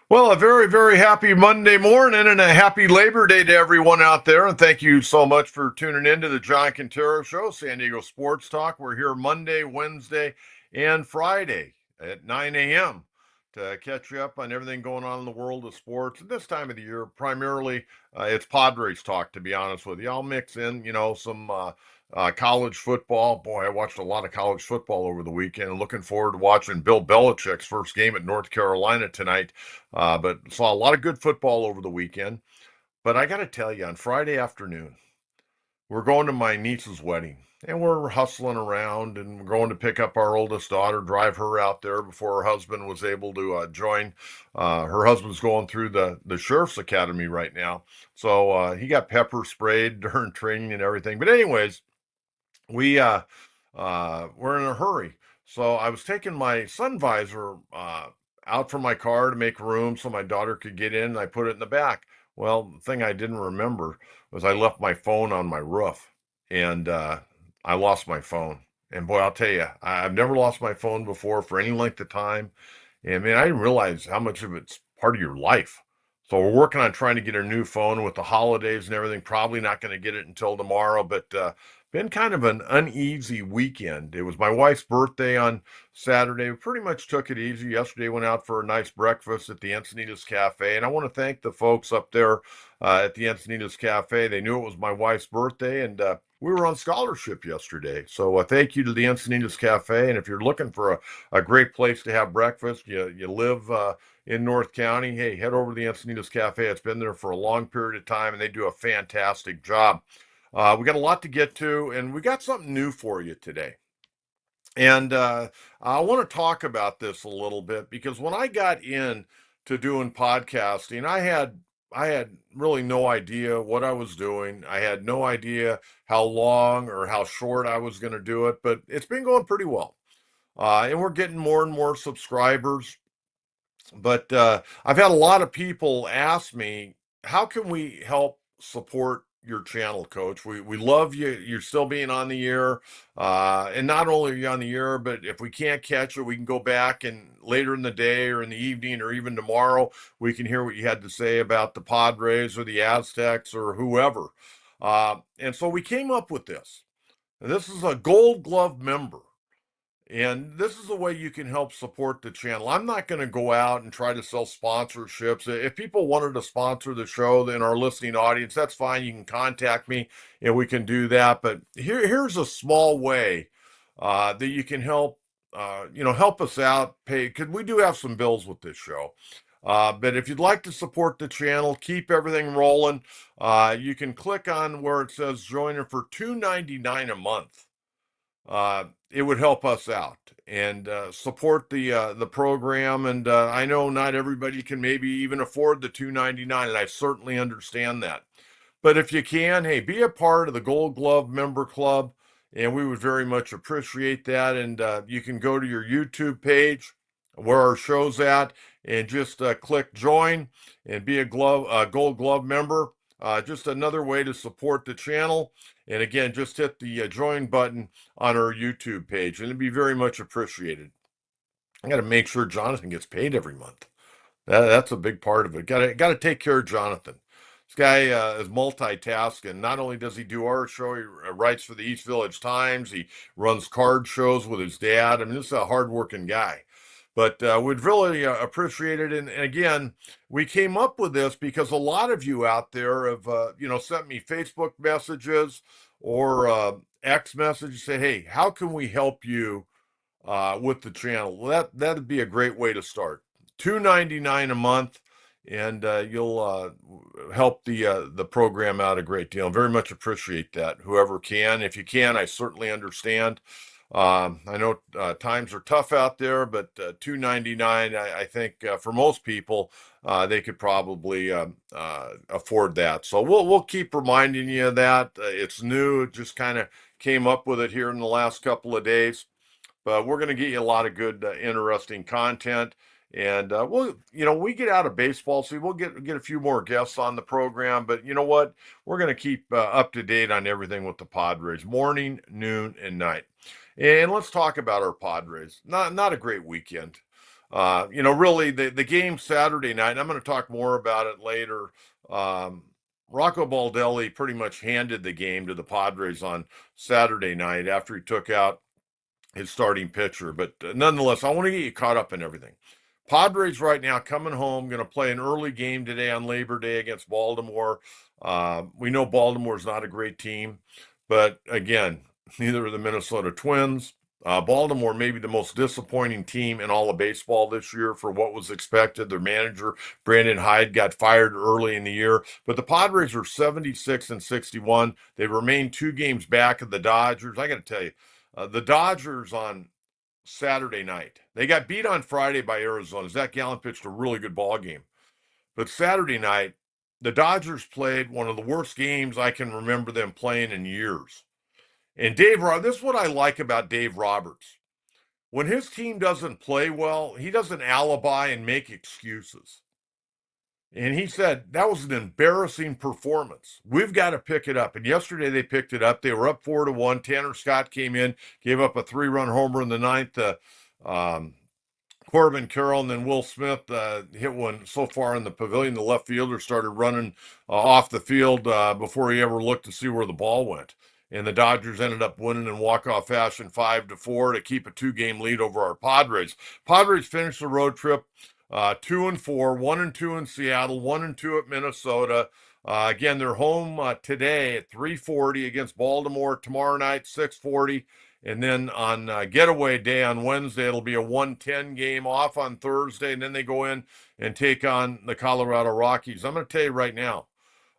Well, a very, very happy Monday morning and a happy Labor Day to everyone out there. And thank you so much for tuning in to the John Kentera Show, San Diego Sports Talk. We're here Monday, Wednesday, and Friday at 9 a.m. to catch you up on everything going on in the world of sports. At this time of the year, primarily, it's Padres talk, to be honest with you. I'll mix in, some college football. Boy, I watched a lot of college football over the weekend. Looking forward to watching Bill Belichick's first game at North Carolina tonight. But saw a lot of good football over the weekend. But I got to tell you, on Friday afternoon, we're going to my niece's wedding. And we're hustling around and we're going to pick up our oldest daughter, drive her out there before her husband was able to join. Her husband's going through the Sheriff's Academy right now. So he got pepper sprayed during training and everything. But, anyways, we're in a hurry. So I was taking my sun visor out from my car to make room so my daughter could get in. And I put it in the back. Well, the thing I didn't remember was I left my phone on my roof, and I lost my phone. And boy, I'll tell you, I've never lost my phone before for any length of time. And man, I didn't realize how much of it's part of your life. So we're working on trying to get a new phone with the holidays and everything. Probably not going to get it until tomorrow, but been kind of an uneasy weekend. It was my wife's birthday on Saturday. We pretty much took it easy. Yesterday went out for a nice breakfast at the Encinitas Cafe, and I want to thank the folks up there at the Encinitas Cafe. They knew it was my wife's birthday, and we were on scholarship yesterday. So thank you to the Encinitas Cafe. And if you're looking for a great place to have breakfast, you live in North County, hey, head over to the Encinitas Cafe. It's been there for a long period of time, and they do a fantastic job. We got a lot to get to, and we got something new for you today. And I want to talk about this a little bit because when I got in to doing podcasting, I had really no idea what I was doing. I had no idea how long or how short I was going to do it, but it's been going pretty well. And we're getting more and more subscribers. But I've had a lot of people ask me, how can we help support your channel, Coach? We love you. You're still being on the air. And not only are you on the air, but if we can't catch you, we can go back and later in the day or in the evening or even tomorrow, we can hear what you had to say about the Padres or the Aztecs or whoever. And so we came up with this. This is a Gold Glove member. And this is the way you can help support the channel. I'm not going to go out and try to sell sponsorships. If people wanted to sponsor the show in our listening audience, that's fine. You can contact me and we can do that. But here's a small way that you can help, help us out. Pay because we do have some bills with this show. But if you'd like to support the channel, keep everything rolling. You can click on where it says join for $2.99 a month. It would help us out and support the program. And I know not everybody can maybe even afford the $2.99, and I certainly understand that. But if you can, hey, be a part of the Gold Glove Member Club, and we would very much appreciate that. And you can go to your YouTube page where our show's at, and just click join and be a Gold Glove member. Just another way to support the channel. And again, just hit the join button on our YouTube page, and it'd be very much appreciated. I got to make sure Jonathan gets paid every month. That's a big part of it. Got to take care of Jonathan. This guy is multitasking. Not only does he do our show, he writes for the East Village Times. He runs card shows with his dad. I mean, this is a hardworking guy. But we'd really appreciate it. And again, we came up with this because a lot of you out there have, sent me Facebook messages or X messages, say, hey, how can we help you with the channel? Well, that'd be a great way to start. $2.99 a month, and you'll help the program out a great deal. Very much appreciate that. Whoever can, if you can, I certainly understand. I know times are tough out there, but $2.99, I think for most people, they could probably afford that. So we'll keep reminding you of that. It's new; it just kind of came up with it here in the last couple of days. But we're going to get you a lot of good, interesting content. And we get out of baseball, so we'll get a few more guests on the program. But you know what? We're going to keep up to date on everything with the Padres, morning, noon, and night. And let's talk about our Padres. Not a great weekend. Really the game Saturday night, and I'm going to talk more about it later. Um, Rocco Baldelli pretty much handed the game to the Padres on Saturday night after he took out his starting pitcher. But nonetheless, I want to get you caught up in everything. Padres right now coming home, going to play an early game today on Labor Day against Baltimore. We know Baltimore's not a great team, but again, neither are the Minnesota Twins. Baltimore may be the most disappointing team in all of baseball this year for what was expected. Their manager, Brandon Hyde, got fired early in the year, but the Padres are 76 and 61. They remain 2 games back of the Dodgers. I got to tell you, the Dodgers on Saturday night. They got beat on Friday by Arizona. Zach Gallen pitched a really good ball game. But Saturday night, the Dodgers played one of the worst games I can remember them playing in years. And this is what I like about Dave Roberts. When his team doesn't play well, he doesn't alibi and make excuses. And he said that was an embarrassing performance. We've got to pick it up. And yesterday they picked it up. They were up 4-1. Tanner Scott came in, gave up a 3-run homer in the ninth. Um, Corbin Carroll and then Will Smith hit one so far in the pavilion. The left fielder started running off the field before he ever looked to see where the ball went. And the Dodgers ended up winning in walk-off fashion 5-4 to keep a 2-game lead over our Padres. Padres finished the road trip 2-4, 1-2 in Seattle, 1-2 at Minnesota. Again, they're home today at 3:40 against Baltimore. Tomorrow night, 6:40. And then on getaway day on Wednesday, it'll be a 1:10 game off on Thursday. And then they go in and take on the Colorado Rockies. I'm going to tell you right now,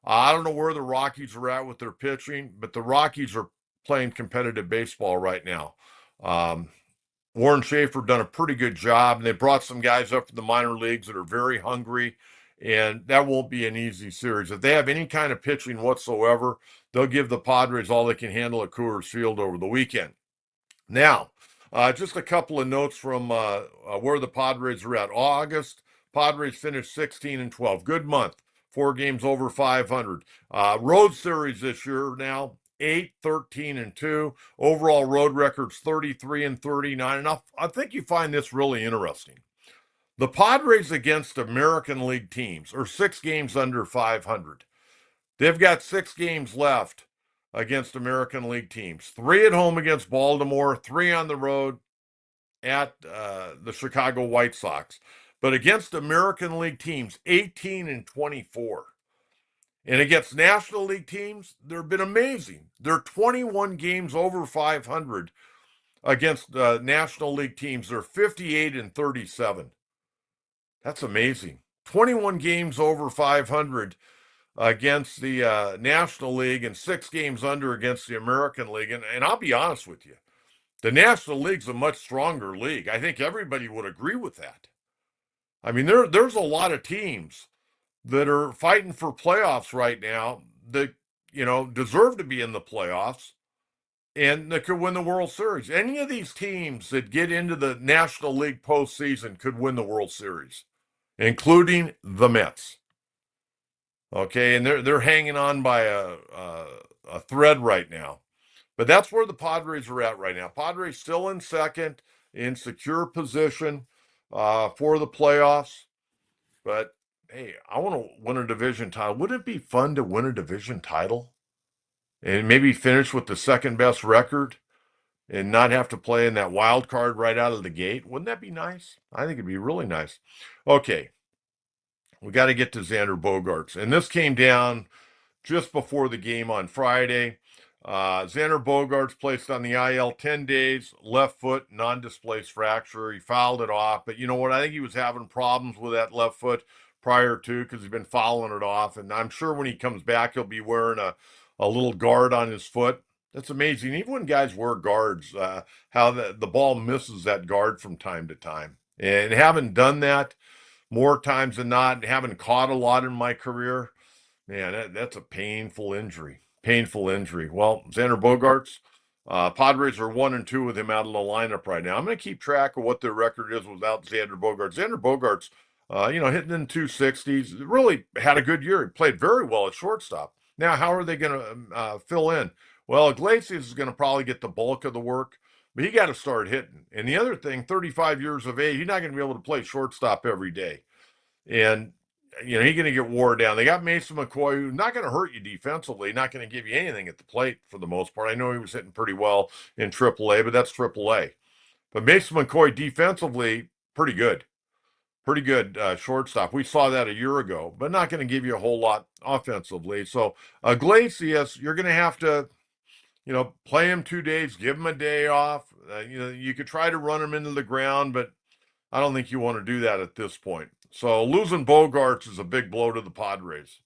I don't know where the Rockies are at with their pitching, but the Rockies are playing competitive baseball right now. Um, Warren Schaefer done a pretty good job, and they brought some guys up from the minor leagues that are very hungry, and that won't be an easy series. If they have any kind of pitching whatsoever, they'll give the Padres all they can handle at Coors Field over the weekend. Now, just a couple of notes from where the Padres are at. August, Padres finished 16-12. Good month. 4 games over 500. Road series this year now, 8-13-2. Overall road records 33-39. And I think you find this really interesting. The Padres against American League teams are 6 games under 500. They've got 6 games left against American League teams. 3 at home against Baltimore, 3 on the road at the Chicago White Sox. But against American League teams, 18-24. And against National League teams, they've been amazing. They're 21 games over 500 against National League teams. They're 58-37. That's amazing. 21 games over 500 against the National League and 6 games under against the American League. And I'll be honest with you, the National League's a much stronger league. I think everybody would agree with that. I mean, there's a lot of teams that are fighting for playoffs right now that, deserve to be in the playoffs and that could win the World Series. Any of these teams that get into the National League postseason could win the World Series, including the Mets. Okay, and they're hanging on by a thread right now. But that's where the Padres are at right now. Padres still in second, in secure position for the playoffs. But hey, I want to win a division title. Wouldn't it be fun to win a division title and maybe finish with the second best record and not have to play in that wild card right out of the gate? Wouldn't that be nice? I think it'd be really nice. Okay, we got to get to Xander Bogaerts. And this came down just before the game on Friday. Xander Bogaerts placed on the IL 10 days, left foot, non-displaced fracture. He fouled it off. But you know what? I think he was having problems with that left foot prior to because he's been fouling it off. And I'm sure when he comes back, he'll be wearing a little guard on his foot. That's amazing. Even when guys wear guards, how the ball misses that guard from time to time. And having done that more times than not, and having caught a lot in my career, man, that's a painful injury. Painful injury. Well, Xander Bogaerts, Padres are 1-2 with him out of the lineup right now. I'm going to keep track of what their record is without Xander Bogaerts. Xander Bogaerts, hitting in 260s, really had a good year. He played very well at shortstop. Now, how are they going to fill in? Well, Iglesias is going to probably get the bulk of the work. but he got to start hitting. And the other thing, 35 years of age, he's not going to be able to play shortstop every day. And, he's going to get wore down. They got Mason McCoy, who's not going to hurt you defensively, not going to give you anything at the plate for the most part. I know he was hitting pretty well in AAA, but that's AAA. But Mason McCoy defensively, pretty good. Pretty good shortstop. We saw that a year ago, but not going to give you a whole lot offensively. So, Iglesias, you're going to have to, play him 2 days, give him a day off. You could try to run him into the ground, but I don't think you want to do that at this point. So losing Bogarts is a big blow to the Padres.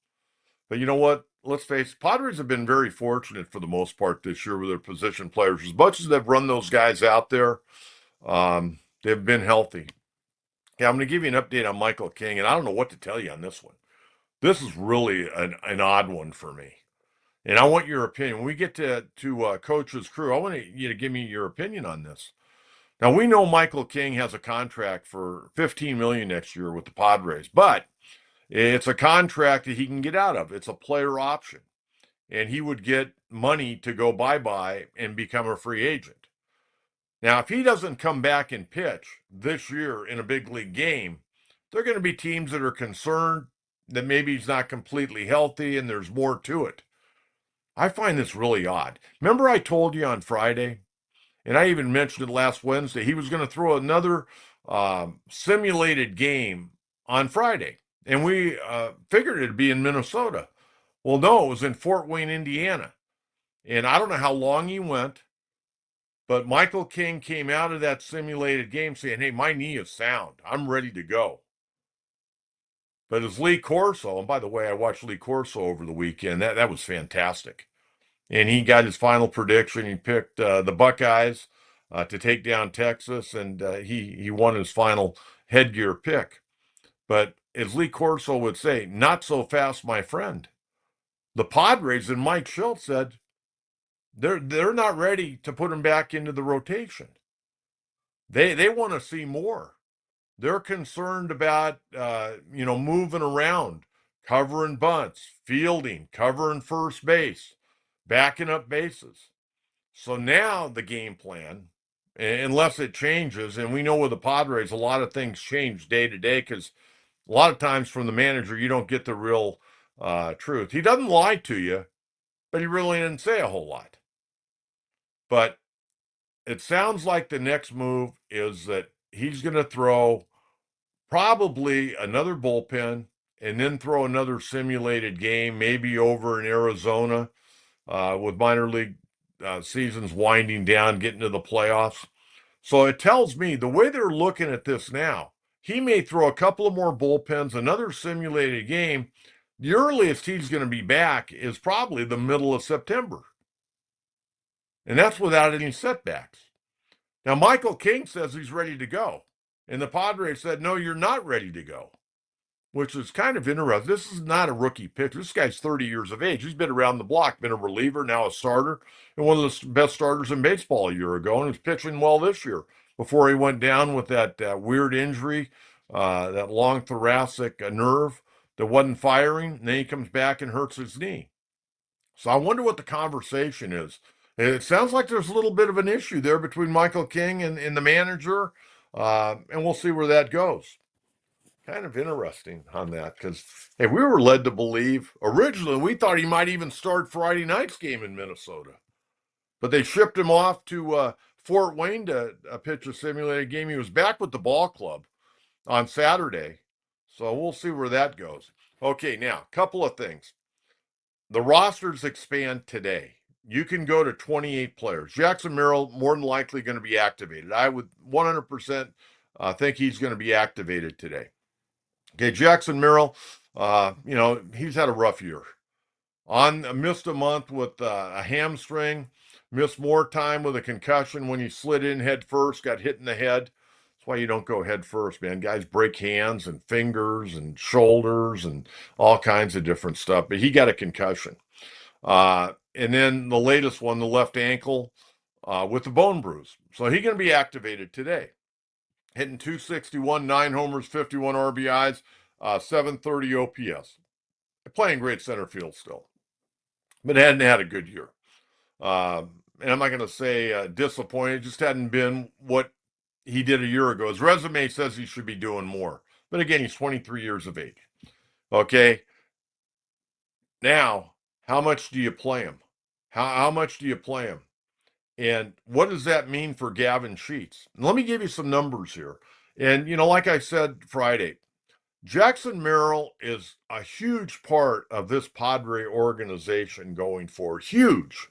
But you know what? Let's face it, Padres have been very fortunate for the most part this year with their position players. As much as they've run those guys out there, they've been healthy. Yeah, I'm going to give you an update on Michael King, and I don't know what to tell you on this one. This is really an odd one for me. And I want your opinion. When we get to Coach's crew, I want you to give me your opinion on this. Now we know Michael King has a contract for $15 million next year with the Padres, but it's a contract that he can get out of. It's a player option, and he would get money to go bye-bye and become a free agent. Now, if he doesn't come back and pitch this year in a big league game, there are going to be teams that are concerned that maybe he's not completely healthy and there's more to it. I find this really odd. Remember I told you on Friday, and I even mentioned it last Wednesday, he was going to throw another simulated game on Friday. And we figured it'd be in Minnesota. Well, no, it was in Fort Wayne, Indiana. And I don't know how long he went, but Michael King came out of that simulated game saying, hey, my knee is sound. I'm ready to go. But as Lee Corso, and by the way, I watched Lee Corso over the weekend. That was fantastic. And he got his final prediction. He picked the Buckeyes to take down Texas, and he won his final headgear pick. But as Lee Corso would say, not so fast, my friend. The Padres and Mike Schultz said they're not ready to put him back into the rotation. They want to see more. They're concerned about moving around, covering bunts, fielding, covering first base, backing up bases. So now the game plan, unless it changes, and we know with the Padres, a lot of things change day to day because a lot of times from the manager, you don't get the real truth. He doesn't lie to you, but he really didn't say a whole lot. But it sounds like the next move is that he's going to throw probably another bullpen and then throw another simulated game, maybe over in Arizona with minor league seasons winding down, getting to the playoffs. So it tells me the way they're looking at this now, he may throw a couple of more bullpens, another simulated game. The earliest he's going to be back is probably the middle of September. And that's without any setbacks. Now, Michael King says he's ready to go. And the Padres said, no, you're not ready to go, which is kind of interesting. This is not a rookie pitcher. This guy's 30 years of age. He's been around the block, been a reliever, now a starter, and one of the best starters in baseball a year ago, and he's pitching well this year before he went down with that weird injury, that long thoracic nerve that wasn't firing, and then he comes back and hurts his knee. So I wonder what the conversation is. It sounds like there's a little bit of an issue there between Michael King and the manager, and we'll see where that goes. Kind of interesting on that because, hey, we were led to believe originally we thought he might even start Friday night's game in Minnesota, but they shipped him off to Fort Wayne to pitch a simulated game. He was back with the ball club on Saturday, so we'll see where that goes. Okay, now a couple of things. The rosters expand today. You can go to 28 players. Jackson Merrill more than likely going to be activated. I would 100% think he's going to be activated today. Okay, Jackson Merrill, he's had a rough year. Missed a month with a hamstring, missed more time with a concussion when he slid in head first, got hit in the head. That's why you don't go head first, man. Guys break hands and fingers and shoulders and all kinds of different stuff. But he got a concussion. And then the latest one, the left ankle with the bone bruise. So he's going to be activated today. Hitting 261, 9 homers, 51 RBIs, 730 OPS. Playing great center field still, but hadn't had a good year. and I'm not going to say disappointed, just hadn't been what he did a year ago. His resume says he should be doing more. But again, he's 23 years of age. Okay. Now, how much do you play him? How much do you play him? And what does that mean for Gavin Sheets? And let me give you some numbers here. And, like I said Friday, Jackson Merrill is a huge part of this Padre organization going forward. Huge.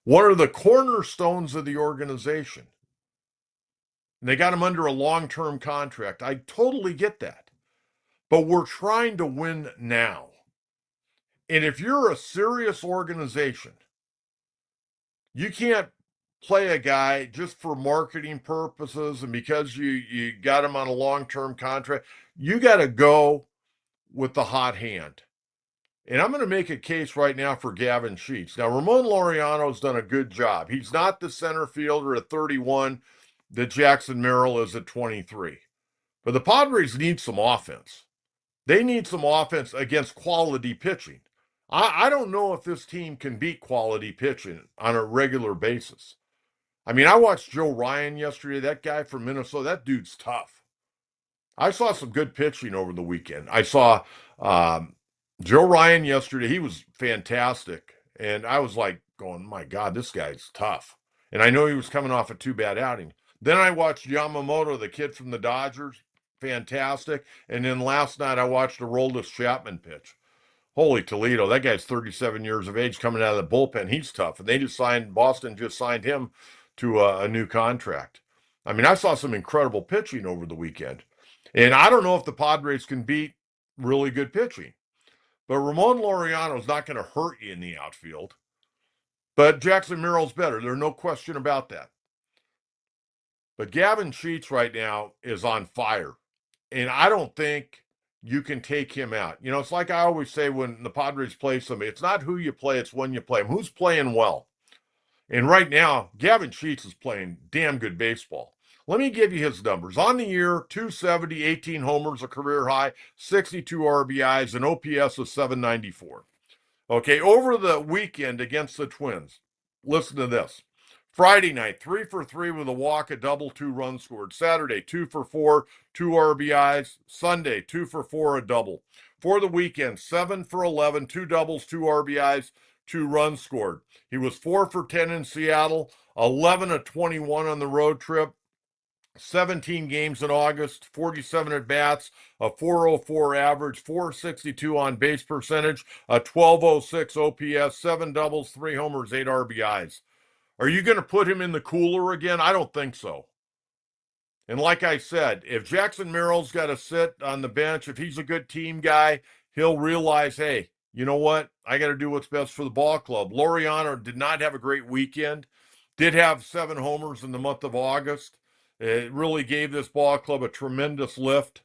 One of the cornerstones of the organization. And they got him under a long term contract. I totally get that. But we're trying to win now. And if you're a serious organization, you can't play a guy just for marketing purposes and because you got him on a long-term contract. You got to go with the hot hand. And I'm going to make a case right now for Gavin Sheets. Now, Ramon Laureano's done a good job. He's not the center fielder at 31 that Jackson Merrill is at 23. But the Padres need some offense. They need some offense against quality pitching. I don't know if this team can beat quality pitching on a regular basis. I mean, I watched Joe Ryan yesterday. That guy from Minnesota, that dude's tough. I saw some good pitching over the weekend. I saw Joe Ryan yesterday. He was fantastic. And I was like going, my God, this guy's tough. And I know he was coming off a two bad outing. Then I watched Yamamoto, the kid from the Dodgers, fantastic. And then last night I watched Aroldis Chapman pitch. Holy Toledo, that guy's 37 years of age coming out of the bullpen. He's tough. And Boston just signed him to a new contract. I mean, I saw some incredible pitching over the weekend. And I don't know if the Padres can beat really good pitching. But Ramon Laureano is not going to hurt you in the outfield. But Jackson Merrill's better. There's no question about that. But Gavin Sheets right now is on fire. And I don't think you can take him out. It's like I always say when the Padres play somebody, it's not who you play, it's when you play them. Who's playing well? And right now, Gavin Sheets is playing damn good baseball. Let me give you his numbers. On the year, 270, 18 homers, a career high, 62 RBIs, an OPS of 794. Okay, over the weekend against the Twins, listen to this. Friday night, 3 for 3 with a walk, a double, 2 runs scored. Saturday, 2 for 4, 2 RBIs. Sunday, 2 for 4, a double. For the weekend, 7 for 11, 2 doubles, 2 RBIs, 2 runs scored. He was 4 for 10 in Seattle, 11 of 21 on the road trip, 17 games in August, 47 at bats, a 404 average, 462 on base percentage, a 1206 OPS, 7 doubles, 3 homers, 8 RBIs. Are you going to put him in the cooler again? I don't think so. And like I said, if Jackson Merrill's got to sit on the bench, if he's a good team guy, he'll realize, hey, you know what? I got to do what's best for the ball club. Laureano did not have a great weekend, did have 7 homers in the month of August. It really gave this ball club a tremendous lift.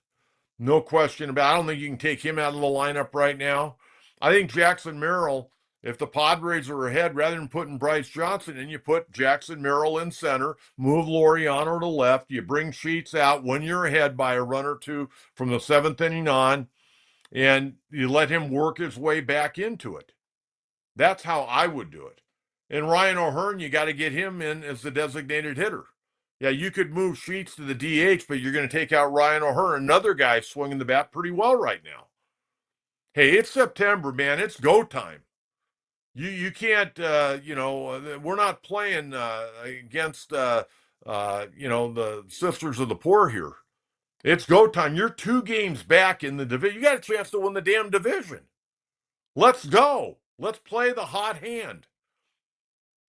No question about it. I don't think you can take him out of the lineup right now. I think Jackson Merrill, if the Padres are ahead, rather than putting Bryce Johnson in, you put Jackson Merrill in center, move Laureano to left, you bring Sheets out when you're ahead by a run or two from the 7th inning on, and you let him work his way back into it. That's how I would do it. And Ryan O'Hearn, you got to get him in as the designated hitter. Yeah, you could move Sheets to the DH, but you're going to take out Ryan O'Hearn, another guy swinging the bat pretty well right now. Hey, it's September, man. It's go time. You can't, we're not playing against, the Sisters of the Poor here. It's go time. You're 2 games back in the division. You got a chance to win the damn division. Let's go. Let's play the hot hand.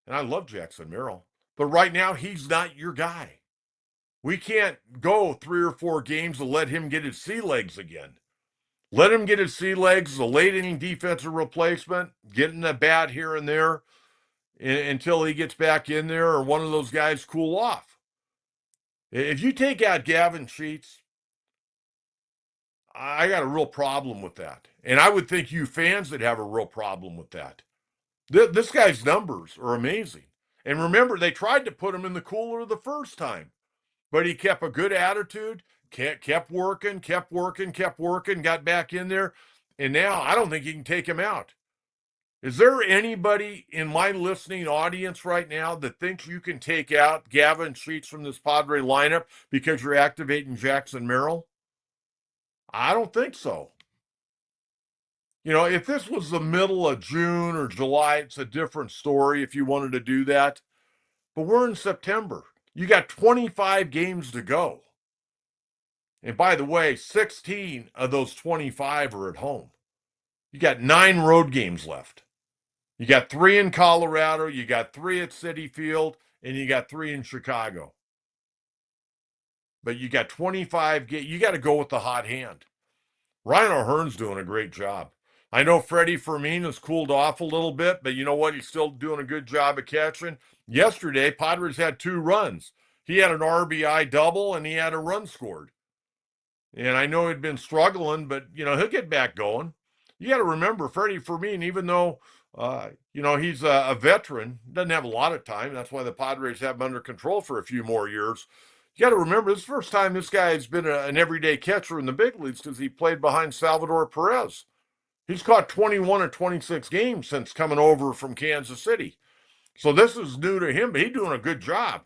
And I love Jackson Merrill, but right now he's not your guy. We can't go 3 or 4 games and let him get his sea legs again. Let him get his sea legs as a late inning defensive replacement, getting a bat here and there until he gets back in there or one of those guys cool off. If you take out Gavin Sheets, I got a real problem with that. And I would think you fans would have a real problem with that. This guy's numbers are amazing. And remember, they tried to put him in the cooler the first time, but he kept a good attitude, kept working, got back in there. And now I don't think you can take him out. Is there anybody in my listening audience right now that thinks you can take out Gavin Sheets from this Padre lineup because you're activating Jackson Merrill? I don't think so. If this was the middle of June or July, it's a different story if you wanted to do that. But we're in September. You got 25 games to go. And by the way, 16 of those 25 are at home. You got 9 road games left. You got 3 in Colorado, you got 3 at Citi Field, and you got 3 in Chicago. But you got 25 games. You got to go with the hot hand. Ryan O'Hearn's doing a great job. I know Freddie Fermin has cooled off a little bit, but you know what? He's still doing a good job of catching. Yesterday, Padres had 2 runs. He had an RBI double and he had a run scored. And I know he'd been struggling, but he'll get back going. You got to remember Freddie Fermin, even though he's a veteran, doesn't have a lot of time. That's why the Padres have him under control for a few more years. You got to remember, this is the first time this guy's been an everyday catcher in the big leagues because he played behind Salvador Perez. He's caught 21 or 26 games since coming over from Kansas City. So this is new to him, but he's doing a good job.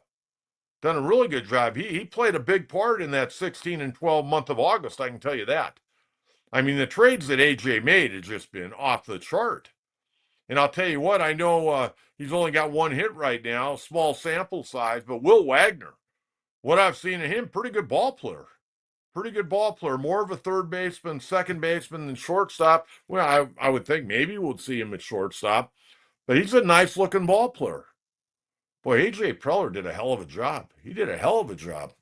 Done a really good job. He played a big part in that 16 and 12 month of August, I can tell you that. I mean, the trades that AJ made have just been off the chart. And I'll tell you what, I know he's only got 1 hit right now, small sample size, but Will Wagner, what I've seen of him, pretty good ball player. Pretty good ball player. More of a third baseman, second baseman than shortstop. Well, I would think maybe we'll see him at shortstop, but he's a nice looking ball player. Boy, AJ Preller did a hell of a job. He did a hell of a job.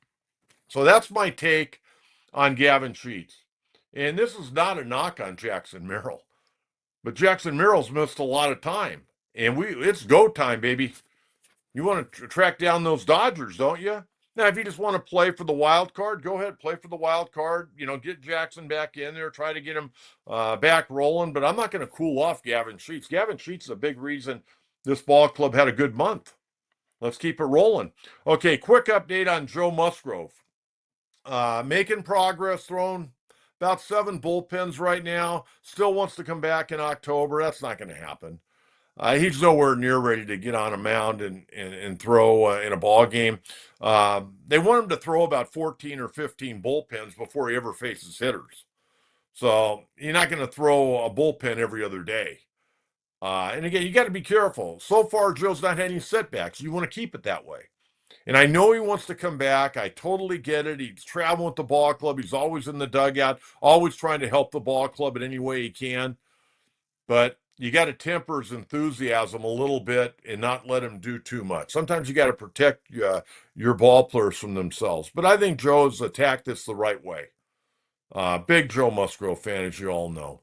So that's my take on Gavin Sheets. And this is not a knock on Jackson Merrill, but Jackson Merrill's missed a lot of time. And it's go time, baby. You want to track down those Dodgers, don't you? Now, if you just want to play for the wild card, go ahead, play for the wild card. Get Jackson back in there, try to get him back rolling. But I'm not going to cool off Gavin Sheets. Gavin Sheets is a big reason this ball club had a good month. Let's keep it rolling. Okay, quick update on Joe Musgrove. Making progress, throwing about 7 bullpens right now. Still wants to come back in October. That's not going to happen. He's nowhere near ready to get on a mound and throw in a ball game. They want him to throw about 14 or 15 bullpens before he ever faces hitters. So you're not going to throw a bullpen every other day. And again, you got to be careful. So far, Joe's not had any setbacks. You want to keep it that way. And I know he wants to come back. I totally get it. He's traveling with the ball club. He's always in the dugout, always trying to help the ball club in any way he can. But you got to temper his enthusiasm a little bit and not let him do too much. Sometimes you got to protect your ball players from themselves. But I think Joe's attacked this the right way. Big Joe Musgrove fan, as you all know.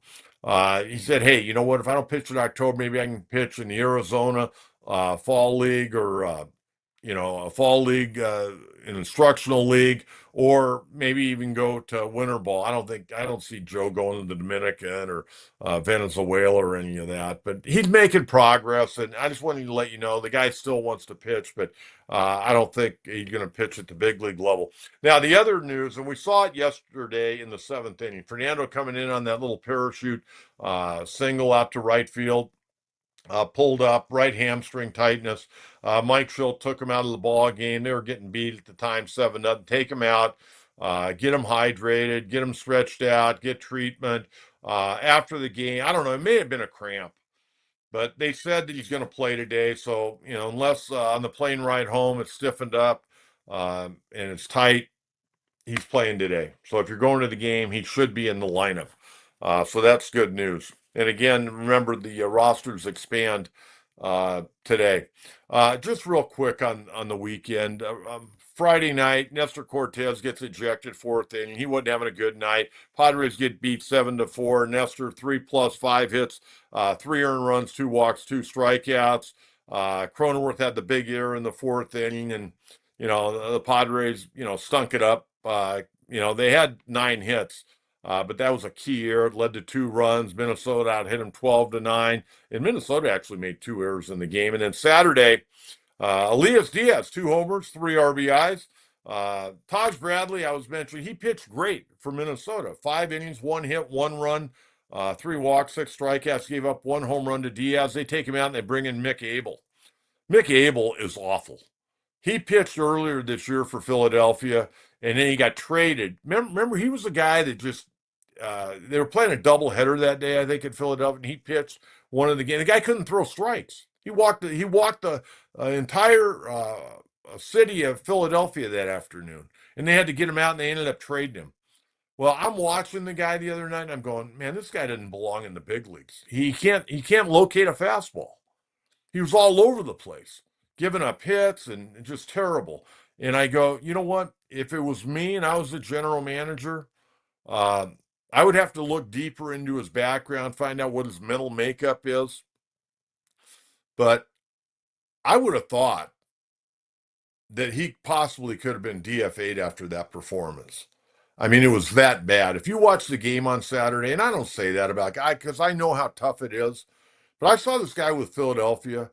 He said, hey, you know what? If I don't pitch in October, maybe I can pitch in the Arizona Fall League or a fall league, an instructional league, or maybe even go to winter ball. I don't see Joe going to the Dominican or Venezuela or any of that, but he's making progress. And I just wanted to let you know the guy still wants to pitch, but I don't think he's going to pitch at the big league level. Now, the other news, and we saw it yesterday in the 7th inning, Fernando coming in on that little parachute single out to right field. Pulled up, right hamstring tightness. Mike Schilt took him out of the ball game. They were getting beat at the time, 7-0. Take him out, get him hydrated, get him stretched out, get treatment. After the game, I don't know, it may have been a cramp, but they said that he's going to play today. So, unless on the plane ride home it's stiffened up and it's tight, he's playing today. So if you're going to the game, he should be in the lineup. So that's good news. And again, remember the rosters expand today. Just real quick on the weekend. Friday night, Nestor Cortez gets ejected 4th inning. He wasn't having a good night. Padres get beat 7-4. Nestor 3+ 5 hits, 3 earned runs, 2 walks, 2 strikeouts. Cronenworth had the big error in the 4th inning, and the Padres stunk it up. They had 9 hits. But that was a key error. It led to 2 runs. Minnesota out hit him 12-9. And Minnesota actually made 2 errors in the game. And then Saturday, Elias Diaz, 2 homers, 3 RBIs. Taj Bradley, I was mentioning, he pitched great for Minnesota. 5 innings, 1 hit, 1 run, Three walks, six strikeouts, gave up one home run to Diaz. They take him out and they bring in Mick Abel. Mick Abel is awful. He pitched earlier this year for Philadelphia, and then he got traded. Remember he was the guy that just they were playing a doubleheader that day, I think, in Philadelphia, and he pitched one of the games. The guy couldn't throw strikes. He walked the entire city of Philadelphia that afternoon, and they had to get him out, and they ended up trading him. Well, I'm watching the guy the other night, and I'm going, man, this guy doesn't belong in the big leagues. He can't locate a fastball. He was all over the place, giving up hits and just terrible. And I go, you know what? If it was me and I was the general manager, uh, I would have to look deeper into his background, find out what his mental makeup is. But I would have thought that he possibly could have been DFA'd after that performance. I mean, it was that bad. If you watch the game on Saturday, and I don't say that about guy because I know how tough it is, but I saw this guy with Philadelphia,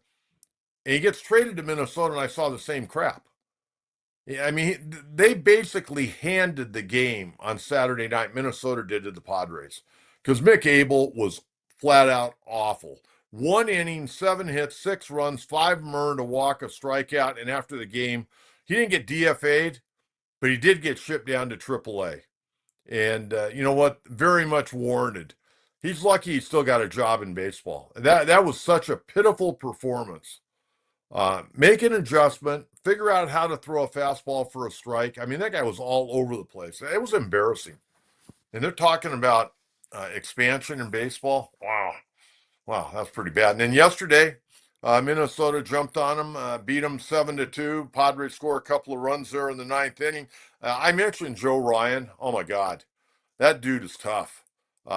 and he gets traded to Minnesota, and I saw the same crap. Yeah, I mean, they basically handed the game on Saturday night. Minnesota did to the Padres because Mick Abel was flat out awful. One inning, seven hits, six runs, five earned, a walk, a strikeout, and after the game, he didn't get DFA'd, but he did get shipped down to AAA. And you know what? Very much warranted. He's lucky he still got a job in baseball. That was such a pitiful performance. Make an adjustment, figure out how to throw a fastball for a strike. I mean, that guy was all over the place. It was embarrassing. And they're talking about expansion in baseball. Wow. Wow, that's pretty bad. And then yesterday, Minnesota jumped on them, beat them 7-2. Padres score a couple of runs there in the ninth inning. I mentioned Joe Ryan. Oh my God, that dude is tough.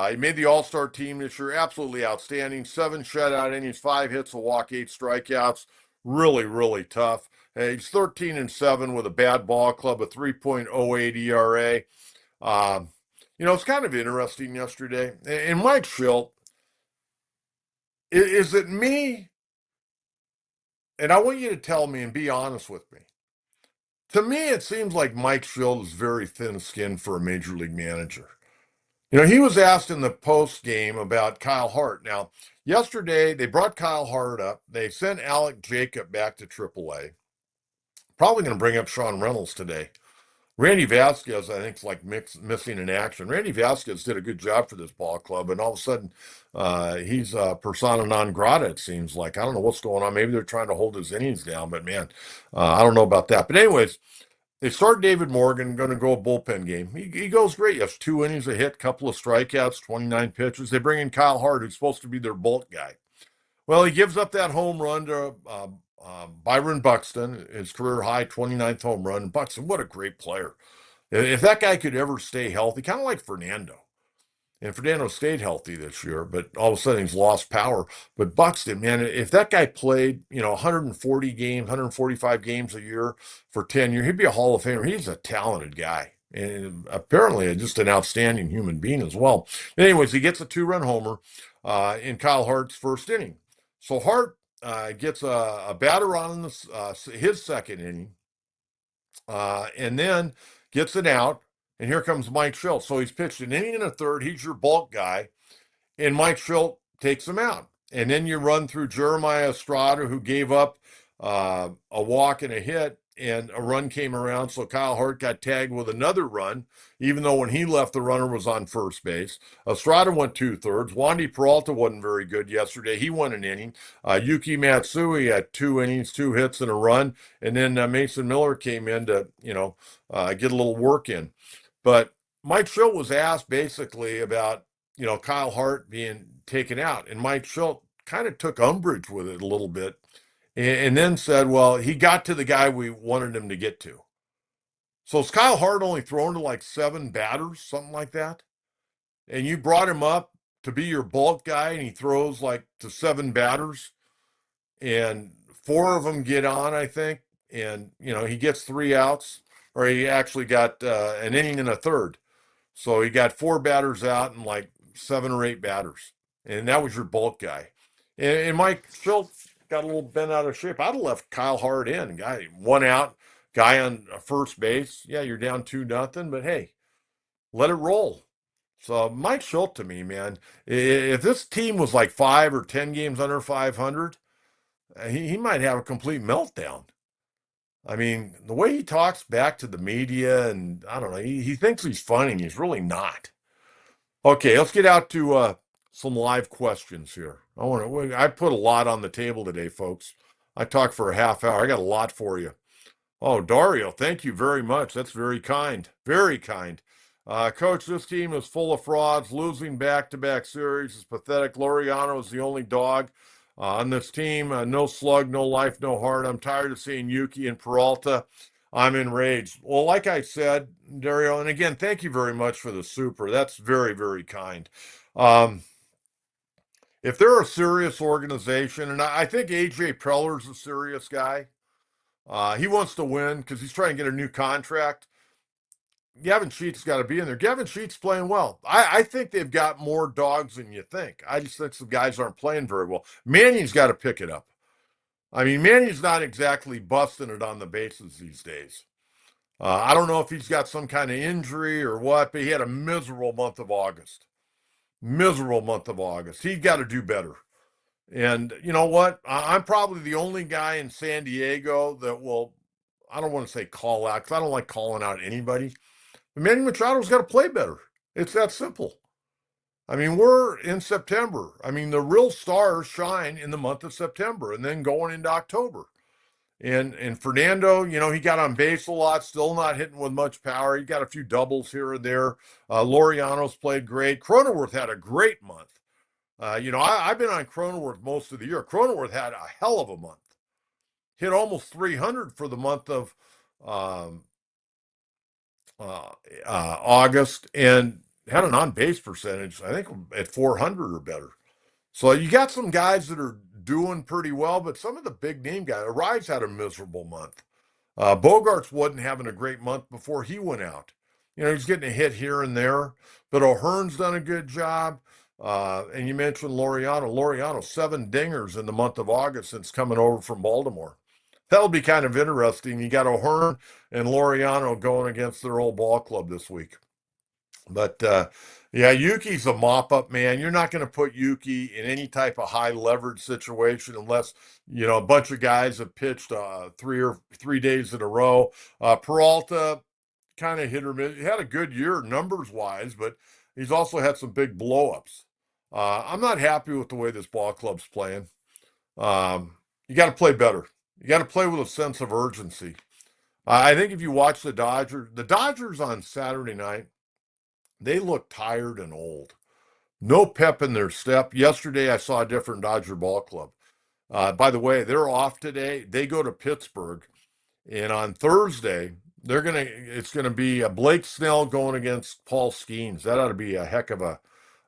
He made the All-Star team this year. Absolutely outstanding. Seven shutout innings, five hits, a walk, eight strikeouts. Really, really tough. He's 13-7 with a bad ball club, a 3.08 ERA. It's kind of interesting yesterday. And Mike Schilt, is it me? And I want you to tell me and be honest with me. To me, it seems like Mike Schilt is very thin-skinned for a major league manager. He was asked in the post game about Kyle Hart. Now, yesterday they brought Kyle Hart up. They sent Alec Jacob back to AAA. Probably going to bring up Sean Reynolds today. Randy Vasquez, I think, is like missing in action. Randy Vasquez did a good job for this ball club, and all of a sudden, he's persona non grata, it seems like. I don't know what's going on. Maybe they're trying to hold his innings down, but man, I don't know about that. But anyways, they start David Morgan, going to go a bullpen game. He goes great. He has two innings, a hit, couple of strikeouts, 29 pitches. They bring in Kyle Hart, who's supposed to be their bulk guy. Well, he gives up that home run to Byron Buxton, his career high 29th home run. Buxton, what a great player. If that guy could ever stay healthy, kind of like Fernando. And Fernando stayed healthy this year, but all of a sudden he's lost power. But Buxton, man, if that guy played, 140 games, 145 games a year for 10 years, he'd be a Hall of Famer. He's a talented guy. And apparently just an outstanding human being as well. Anyways, he gets a two-run homer in Kyle Hart's first inning. So Hart gets a batter on his second inning, and then gets it out. And here comes Mike Schilt. So he's pitched an inning and a third. He's your bulk guy. And Mike Schilt takes him out. And then you run through Jeremiah Estrada, who gave up a walk and a hit, and a run came around. So Kyle Hart got tagged with another run, even though when he left, the runner was on first base. Estrada went two-thirds. Wandy Peralta wasn't very good yesterday. He won an inning. Yuki Matsui had two innings, two hits, and a run. And then Mason Miller came in to, get a little work in. But Mike Schilt was asked basically about, Kyle Hart being taken out. And Mike Schilt kind of took umbrage with it a little bit and then said, well, he got to the guy we wanted him to get to. So is Kyle Hart only thrown to like seven batters, something like that? And you brought him up to be your bulk guy and he throws like to seven batters and four of them get on, I think. And, he gets three outs, or he actually got an inning and a third. So he got four batters out and like seven or eight batters. And that was your bulk guy. And Mike Schultz got a little bent out of shape. I'd have left Kyle Hart in. Guy, one out, guy on first base. Yeah, you're down 2-0, but hey, let it roll. So Mike Schultz to me, man, if this team was like 5 or 10 games under 500, he might have a complete meltdown. I mean, the way he talks back to the media, and I don't know, he thinks he's funny, and he's really not. Okay, let's get out to some live questions here. I put a lot on the table today, folks. I talked for a half hour. I got a lot for you. Oh, Dario, thank you very much. That's very kind. Very kind. Coach, this team is full of frauds. Losing back-to-back series is pathetic. Laureano is the only dog on this team. No slug, no life, no heart. I'm tired of seeing Yuki and Peralta. I'm enraged. Well, like I said, Dario, and again, thank you very much for the super. That's very, very kind. Um, if they're a serious organization, and I think AJ Preller's a serious guy, he wants to win because he's trying to get a new contract. Gavin Sheets got to be in there. Gavin Sheets playing well. I think they've got more dogs than you think. I just think the guys aren't playing very well. Manning's got to pick it up. I mean, Manning's not exactly busting it on the bases these days. I don't know if he's got some kind of injury or what, but he had a miserable month of August. Miserable month of August. He's got to do better. And you know what? I'm probably the only guy in San Diego that will, I don't want to say call out because I don't like calling out anybody. But Manny Machado's got to play better. It's that simple. I mean, we're in September. I mean, the real stars shine in the month of September and then going into October. And Fernando, you know, he got on base a lot, still not hitting with much power. He got a few doubles here and there. Laureano's played great. Cronenworth had a great month. I've been on Cronenworth most of the year. Cronenworth had a hell of a month. Hit almost 300 for the month of um, August and had an on base percentage, I think, at 400 or better. So you got some guys that are doing pretty well, but some of the big name guys, Arise had a miserable month. Bogarts wasn't having a great month before he went out. You know, he's getting a hit here and there, but O'Hearn's done a good job. And you mentioned Laureano. Laureano, 7 dingers in the month of August since coming over from Baltimore. That'll be kind of interesting. You got O'Hearn and Laureano going against their old ball club this week. But yeah, Yuki's a mop up man. You're not going to put Yuki in any type of high leverage situation unless a bunch of guys have pitched 3 days in a row. Peralta kind of hit or miss. He had a good year numbers wise, but he's also had some big blowups. I'm not happy with the way this ball club's playing. You got to play better. You got to play with a sense of urgency. I think if you watch the Dodgers on Saturday night, they look tired and old. No pep in their step. Yesterday, I saw a different Dodger ball club. By the way, they're off today. They go to Pittsburgh, and on Thursday, it's gonna be Blake Snell going against Paul Skeens. That ought to be a heck of a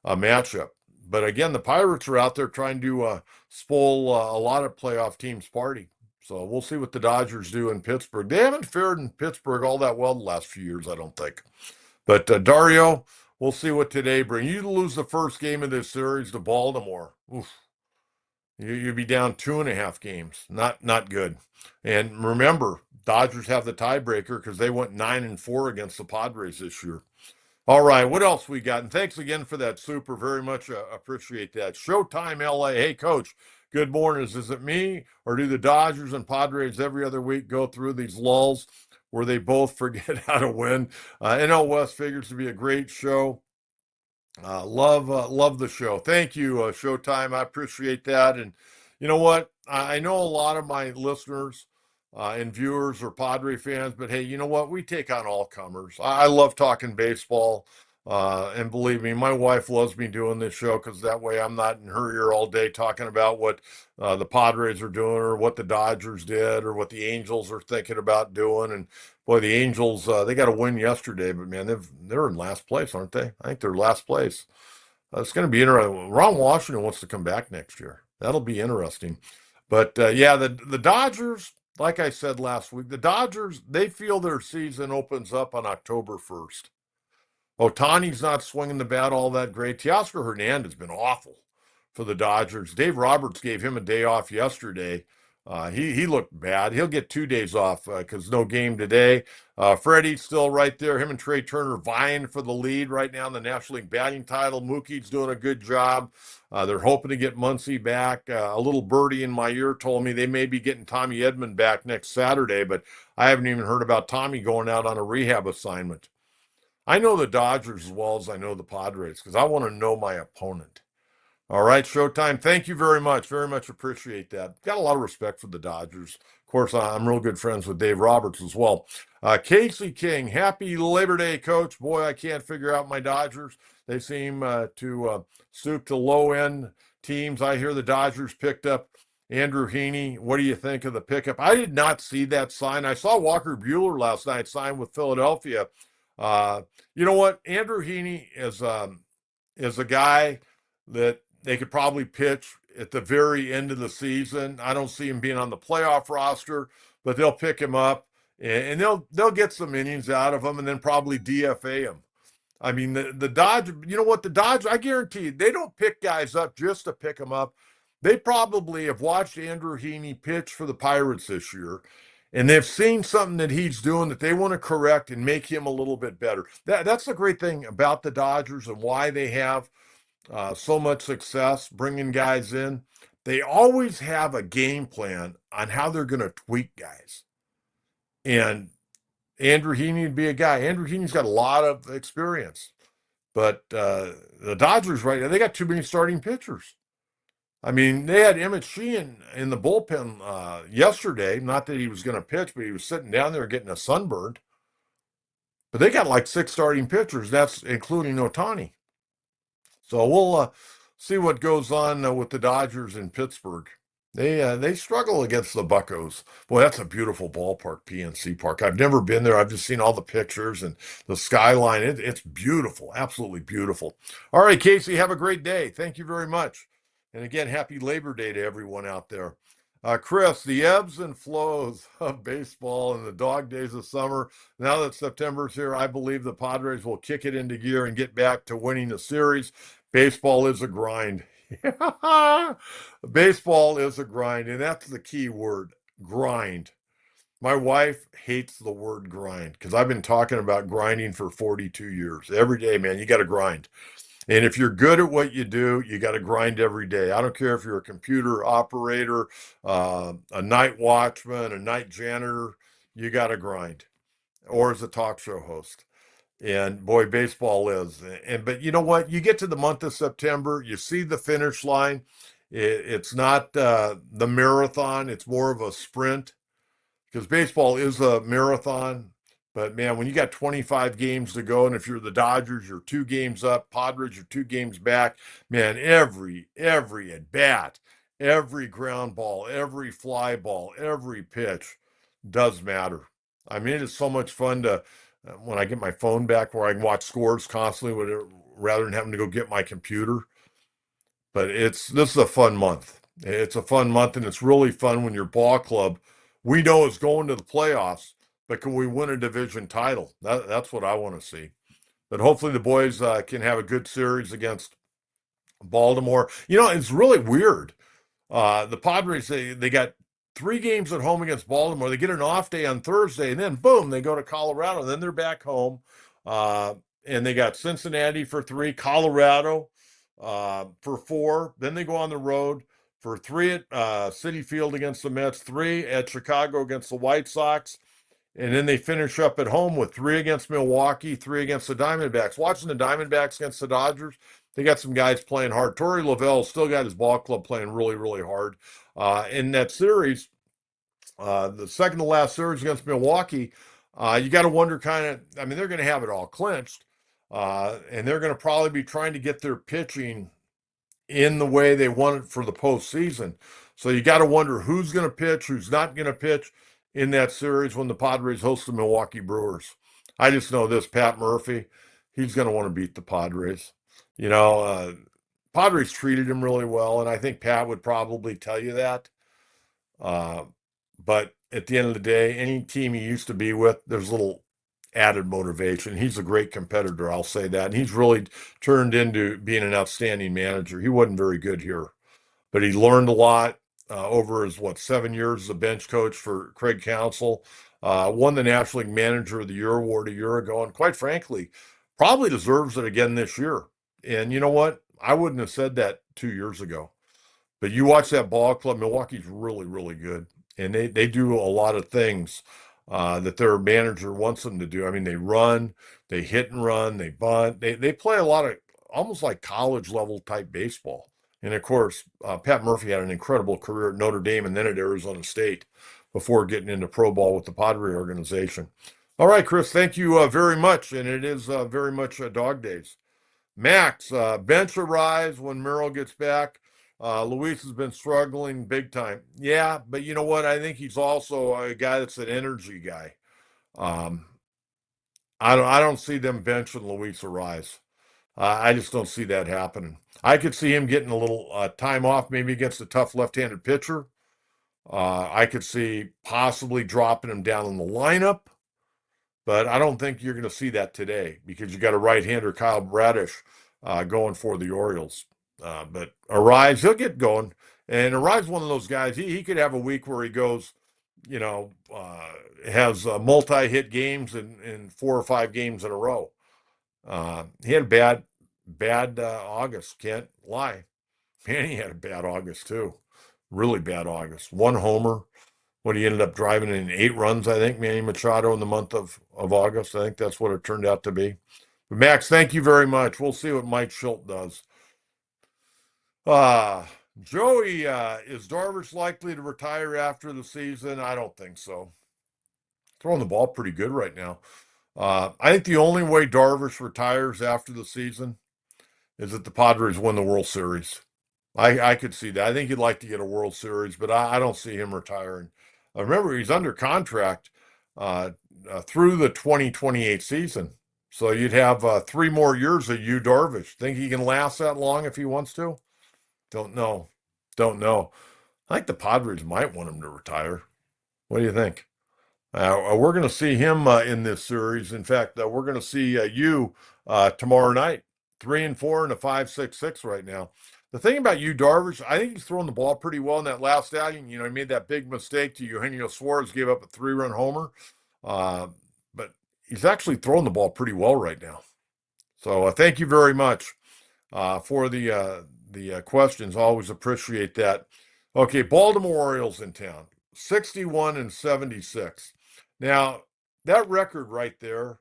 matchup. But again, the Pirates are out there trying to spoil a lot of playoff teams' party. So we'll see what the Dodgers do in Pittsburgh. They haven't fared in Pittsburgh all that well the last few years, I don't think. But Dario, we'll see what today brings. You lose the first game of this series to Baltimore. Oof. You'd be down 2.5 games. Not good. And remember, Dodgers have the tiebreaker because they went 9-4 against the Padres this year. All right, what else we got? And thanks again for that super. Very much appreciate that. Showtime LA. Hey, coach, good morning. Is it me or do the Dodgers and Padres every other week go through these lulls where they both forget how to win? NL West figures to be a great show. Love the show. Thank you, Showtime. I appreciate that. And you know what? I know a lot of my listeners and viewers are Padre fans, but hey, you know what? We take on all comers. I love talking baseball. And believe me, my wife loves me doing this show because that way I'm not in her ear all day talking about what the Padres are doing or what the Dodgers did or what the Angels are thinking about doing. And boy, the Angels, they got a win yesterday, but man, they're in last place, aren't they? I think they're last place. It's going to be interesting. Ron Washington wants to come back next year. That'll be interesting. But yeah, the Dodgers, like I said last week, the Dodgers, they feel their season opens up on October 1st. Otani's not swinging the bat all that great. Teoscar Hernandez has been awful for the Dodgers. Dave Roberts gave him a day off yesterday. He looked bad. He'll get 2 days off because no game today. Freddie's still right there. Him and Trey Turner vying for the lead right now in the National League batting title. Mookie's doing a good job. They're hoping to get Muncy back. A little birdie in my ear told me they may be getting Tommy Edman back next Saturday, but I haven't even heard about Tommy going out on a rehab assignment. I know the Dodgers as well as I know the Padres because I want to know my opponent. All right, Showtime. Thank you very much. Very much appreciate that. Got a lot of respect for the Dodgers. Of course, I'm real good friends with Dave Roberts as well. Casey King, happy Labor Day, Coach. Boy, I can't figure out my Dodgers. They seem to stoop to low end teams. I hear the Dodgers picked up Andrew Heaney. What do you think of the pickup? I did not see that sign. I saw Walker Buehler last night sign with Philadelphia. Uh, you know what? Andrew Heaney is a guy that they could probably pitch at the very end of the season. I don't see him being on the playoff roster, but they'll pick him up and they'll get some innings out of him and then probably DFA him. I mean, the Dodgers, you know what? The Dodgers, I guarantee you, they don't pick guys up just to pick them up. They probably have watched Andrew Heaney pitch for the Pirates this year, and they've seen something that he's doing that they want to correct and make him a little bit better. That's the great thing about the Dodgers and why they have so much success bringing guys in. They always have a game plan on how they're going to tweak guys. And Andrew Heaney would be a guy. Andrew Heaney's got a lot of experience, but the Dodgers right now, they got too many starting pitchers. I mean, they had Emmett Sheehan in the bullpen yesterday. Not that he was going to pitch, but he was sitting down there getting a sunburn. But they got like 6 starting pitchers. That's including Otani. So we'll see what goes on with the Dodgers in Pittsburgh. They struggle against the Buccos. Boy, that's a beautiful ballpark, PNC Park. I've never been there. I've just seen all the pictures and the skyline. It's beautiful, absolutely beautiful. All right, Casey, have a great day. Thank you very much. And again, happy Labor Day to everyone out there. Chris, the ebbs and flows of baseball and the dog days of summer. Now that September's here, I believe the Padres will kick it into gear and get back to winning the series. Baseball is a grind. Baseball is a grind, and that's the key word, grind. My wife hates the word grind because I've been talking about grinding for 42 years. Every day, man, you got to grind. And if you're good at what you do, you got to grind every day. I don't care if you're a computer operator, a night watchman, a night janitor, you got to grind, or as a talk show host. And boy, baseball is. But you know what? You get to the month of September, you see the finish line. It's not the marathon; it's more of a sprint because baseball is a marathon. But man, when you got 25 games to go, and if you're the Dodgers, you're 2 games up, Padres, you're 2 games back. Man, every at bat, every ground ball, every fly ball, every pitch does matter. I mean, it is so much fun to when I get my phone back where I can watch scores constantly, rather than having to go get my computer. But this is a fun month. It's a fun month, and it's really fun when your ball club we know is going to the playoffs, but can we win a division title? That's what I want to see. But hopefully the boys can have a good series against Baltimore. You know, it's really weird. The Padres, they got 3 games at home against Baltimore. They get an off day on Thursday, and then boom, they go to Colorado. Then they're back home. And they got Cincinnati for 3, Colorado for 4. Then they go on the road for 3 at Citi Field against the Mets, 3 at Chicago against the White Sox. And then they finish up at home with 3 against Milwaukee, 3 against the Diamondbacks. Watching the Diamondbacks against the Dodgers, they got some guys playing hard. Torey Lovell still got his ball club playing really, really hard. In that series, the second to last series against Milwaukee, you got to wonder I mean, they're going to have it all clinched. And they're going to probably be trying to get their pitching in the way they want it for the postseason. So you got to wonder who's going to pitch, who's not going to pitch in that series when the Padres host the Milwaukee Brewers. I just know this, Pat Murphy, he's going to want to beat the Padres. You know, Padres treated him really well, and I think Pat would probably tell you that. But at the end of the day, any team he used to be with, there's a little added motivation. He's a great competitor, I'll say that. And he's really turned into being an outstanding manager. He wasn't very good here, but he learned a lot. over his, 7 years as a bench coach for Craig Counsell. Won the National League Manager of the Year award a year ago, and quite frankly, probably deserves it again this year. And you know what? I wouldn't have said that 2 years ago. But you watch that ball club, Milwaukee's really, really good. And they do a lot of things that their manager wants them to do. I mean, they run, they hit and run, they bunt. They play a lot of almost like college level type baseball. And of course, Pat Murphy had an incredible career at Notre Dame and then at Arizona State before getting into pro ball with the Padre organization. All right, Chris, thank you very much. And it is very much dog days. Max, bench arrives when Merrill gets back. Luis has been struggling big time. Yeah, but you know what? I think he's also a guy that's an energy guy. Um, I don't see them benching Luis Arise. I just don't see that happening. I could see him getting a little time off, maybe against a tough left-handed pitcher. I could see possibly dropping him down in the lineup. But I don't think you're going to see that today because you got a right-hander, Kyle Bradish, going for the Orioles. But Arise, he'll get going. And Arise, one of those guys, he could have a week where he goes, has multi-hit games in 4 or 5 games in a row. He had a bad August. Can't lie. Man, he had a bad August too. Really bad August. One homer, what he ended up driving in 8 runs, I think, Manny Machado in the month of August. I think that's what it turned out to be. But Max, thank you very much. We'll see what Mike Schilt does. Uh, Joey, is Darvish likely to retire after the season? I don't think so. Throwing the ball pretty good right now. I think the only way Darvish retires after the season is that the Padres win the World Series. I could see that. I think he'd like to get a World Series, but I don't see him retiring. Remember, he's under contract uh, through the 2028 season. So you'd have 3 more years of Yu Darvish. Think he can last that long if he wants to? Don't know. Don't know. I think the Padres might want him to retire. What do you think? We're going to see him in this series. In fact, we're going to see you tomorrow night. 3-4 and a 5.66 right now. The thing about you, Darvish, I think he's throwing the ball pretty well in that last outing. He made that big mistake to Eugenio Suarez, gave up a 3-run homer. Uh, but he's actually throwing the ball pretty well right now. So thank you very much for the questions. Always appreciate that. Okay, Baltimore Orioles in town, 61 and 76. Now, that record right there,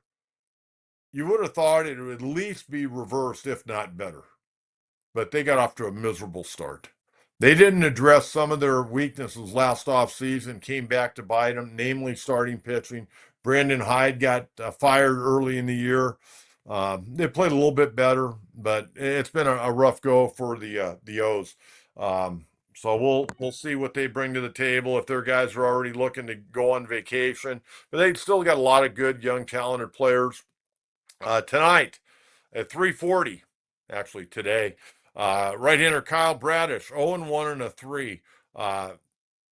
you would have thought it would at least be reversed, if not better. But they got off to a miserable start. They didn't address some of their weaknesses last offseason, came back to bite them, namely starting pitching. Brandon Hyde got fired early in the year. They played a little bit better, but it's been a rough go for the O's. So we'll see what they bring to the table if their guys are already looking to go on vacation. But they still got a lot of good, young, talented players. Tonight at 3:40, actually today, right-hander Kyle Bradish, 0-1 and a 3.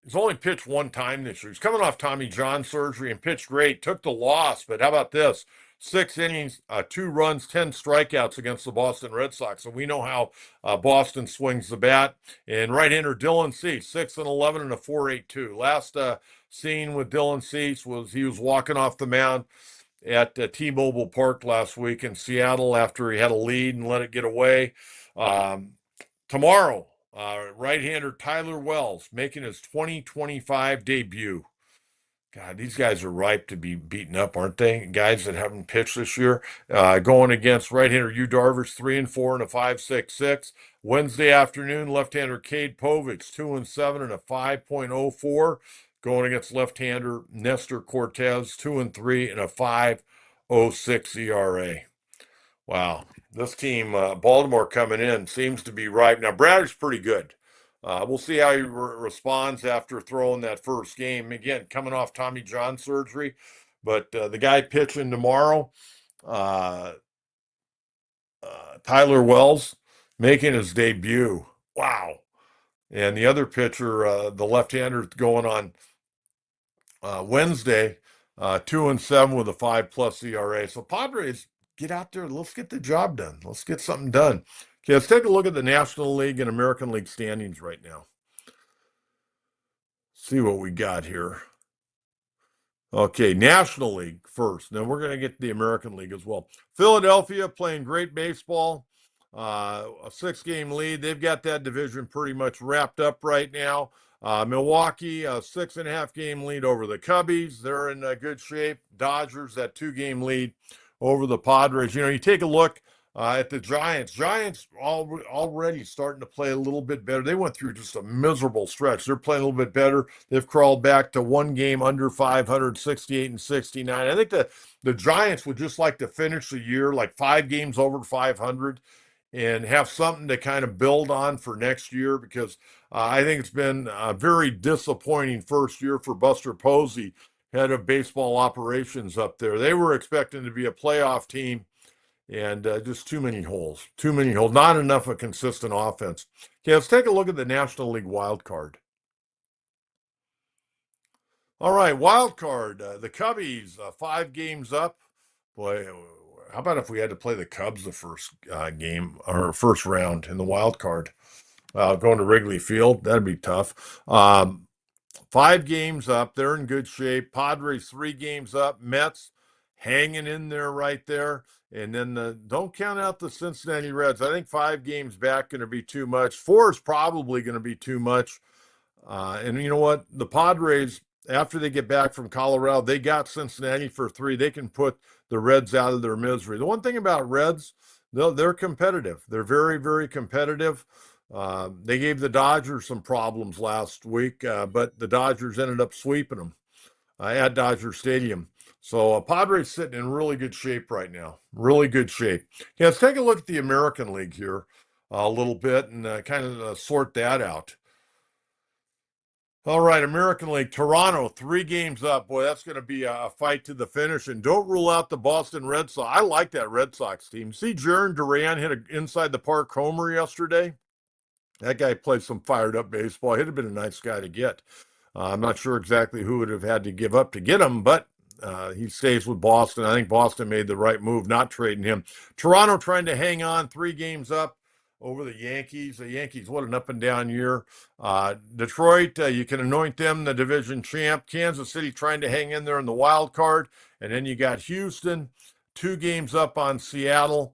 He's only pitched one time this year. He's coming off Tommy John surgery and pitched great. Took the loss, but how about this? 6 innings, 2 runs, 10 strikeouts against the Boston Red Sox. And we know how Boston swings the bat. And right-hander Dylan Cease, 6-11 and a 4.82. Last scene with Dylan Cease was he was walking off the mound at T-Mobile Park last week in Seattle after he had a lead and let it get away. Tomorrow, right-hander Tyler Wells making his 2025 debut. God, these guys are ripe to be beaten up, aren't they? Guys that haven't pitched this year. Going against right-hander Yu Darvish, 3-4 and a 5.66. Wednesday afternoon, left-hander Cade Povich, 2-7 and a 5.04. Going against left-hander Nestor Cortez, 2-3 and a 5.06 ERA. Wow, this team, Baltimore coming in, seems to be ripe. Now, Braddock's pretty good. We'll see how he responds after throwing that first game. Again, coming off Tommy John surgery. But the guy pitching tomorrow, uh, Tyler Wells, making his debut. Wow. And the other pitcher, the left-hander going on Wednesday, 2-7 with a 5+ ERA. So Padres, get out there. Let's get the job done. Let's get something done. Okay, let's take a look at the National League and American League standings right now. See what we got here. Okay, National League first. Then we're going to get the American League as well. Philadelphia playing great baseball, a 6 game lead. They've got that division pretty much wrapped up right now. Milwaukee, a 6.5 game lead over the Cubbies. They're in good shape. Dodgers, that 2 game lead over the Padres. You take a look at the Giants. Giants already starting to play a little bit better. They went through just a miserable stretch. They're playing a little bit better. They've crawled back to 1 game under 500, 68 and 69. I think the Giants would just like to finish the year like 5 games over 500 and have something to kind of build on for next year because I think it's been a very disappointing first year for Buster Posey, head of baseball operations up there. They were expecting to be a playoff team and just too many holes, not enough of consistent offense. Okay, let's take a look at the National League wild card. All right, wild card. The Cubbies, 5 games up. Boy, how about if we had to play the Cubs the first game or first round in the wild card? Going to Wrigley Field, that'd be tough. 5 games up, they're in good shape. Padres 3 games up. Mets hanging in there right there. And then don't count out the Cincinnati Reds. I think 5 games back going to be too much. 4 is probably going to be too much. And you know what? The Padres, after they get back from Colorado, they got Cincinnati for 3. They can put the Reds out of their misery. The one thing about Reds, they're competitive. They're very, very competitive. They gave the Dodgers some problems last week, but the Dodgers ended up sweeping them at Dodger Stadium. So Padres sitting in really good shape right now. Really good shape. Yeah, let's take a look at the American League here a little bit and kind of sort that out. All right, American League, Toronto, 3 games up. Boy, that's going to be a fight to the finish. And don't rule out the Boston Red Sox. I like that Red Sox team. See, Jaron Duran hit an inside the park homer yesterday. That guy played some fired up baseball. He'd have been a nice guy to get. I'm not sure exactly who would have had to give up to get him, but he stays with Boston. I think Boston made the right move not trading him. Toronto trying to hang on, 3 games up over the Yankees. The Yankees, what an up and down year. Detroit, you can anoint them the division champ. Kansas City trying to hang in there in the wild card. And then you got Houston, 2 games up on Seattle.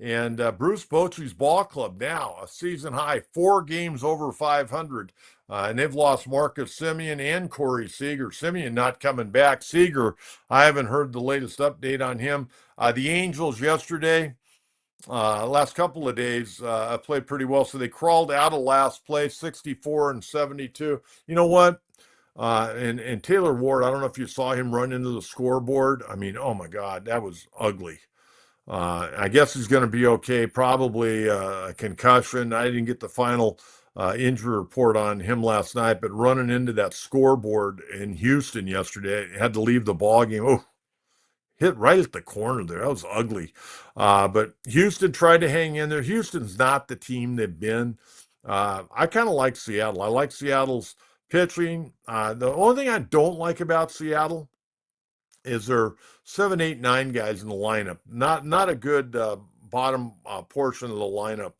And Bruce Bochy's ball club now, a season high, 4 games over 500. And they've lost Marcus Semien and Corey Seager. Semien not coming back. Seager, I haven't heard the latest update on him. The Angels yesterday, last couple of days, played pretty well. So they crawled out of last place, 64 and 72. You know what? And Taylor Ward, I don't know if you saw him run into the scoreboard. I mean, oh my God, that was ugly. I guess he's going to be okay. Probably a concussion. I didn't get the final injury report on him last night, but running into that scoreboard in Houston yesterday, had to leave the ball game. Oh, hit right at the corner there. That was ugly. But Houston tried to hang in there. Houston's not the team they've been. I kind of like Seattle. I like Seattle's pitching. The only thing I don't like about Seattle is there 7, 8, 9 guys in the lineup. Not a good bottom portion of the lineup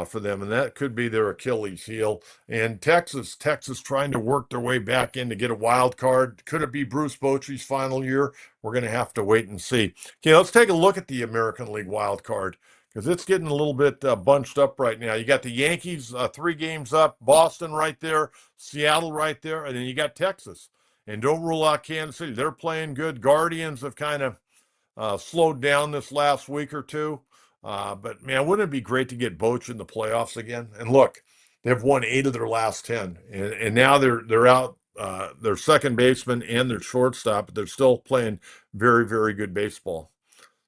for them, and that could be their Achilles heel. And Texas trying to work their way back in to get a wild card. Could it be Bruce Bochy's final year? We're going to have to wait and see. Okay, let's take a look at the American League wild card because it's getting a little bit bunched up right now. You got the Yankees 3 games up, Boston right there, Seattle right there, and then you got Texas. And don't rule out Kansas City. They're playing good. Guardians have kind of slowed down this last week or two. But, man, wouldn't it be great to get Boch in the playoffs again? And, look, they've won 8 of their last 10. And now they're out their second baseman and their shortstop, but they're still playing very, very good baseball.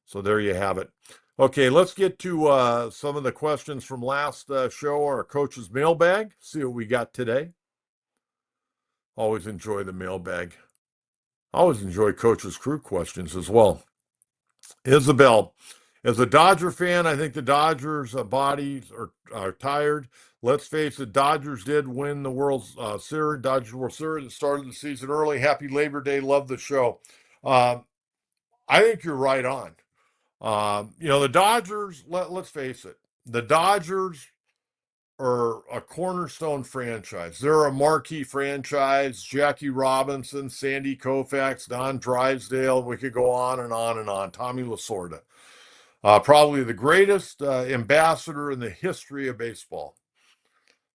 So there you have it. Okay, let's get to some of the questions from last show, our coach's mailbag. See what we got today. Always enjoy the mailbag. Always enjoy Coach's Crew questions as well. Isabel, as a Dodger fan, I think the Dodgers' bodies are tired. Let's face it, Dodgers did win the World Series, Dodgers World Series, and started the season early. Happy Labor Day. Love the show. I think you're right on. The Dodgers, let's face it, the Dodgers are a cornerstone franchise. They're a marquee franchise. Jackie Robinson, Sandy Koufax, Don Drysdale. We could go on and on and on. Tommy Lasorda, probably the greatest ambassador in the history of baseball.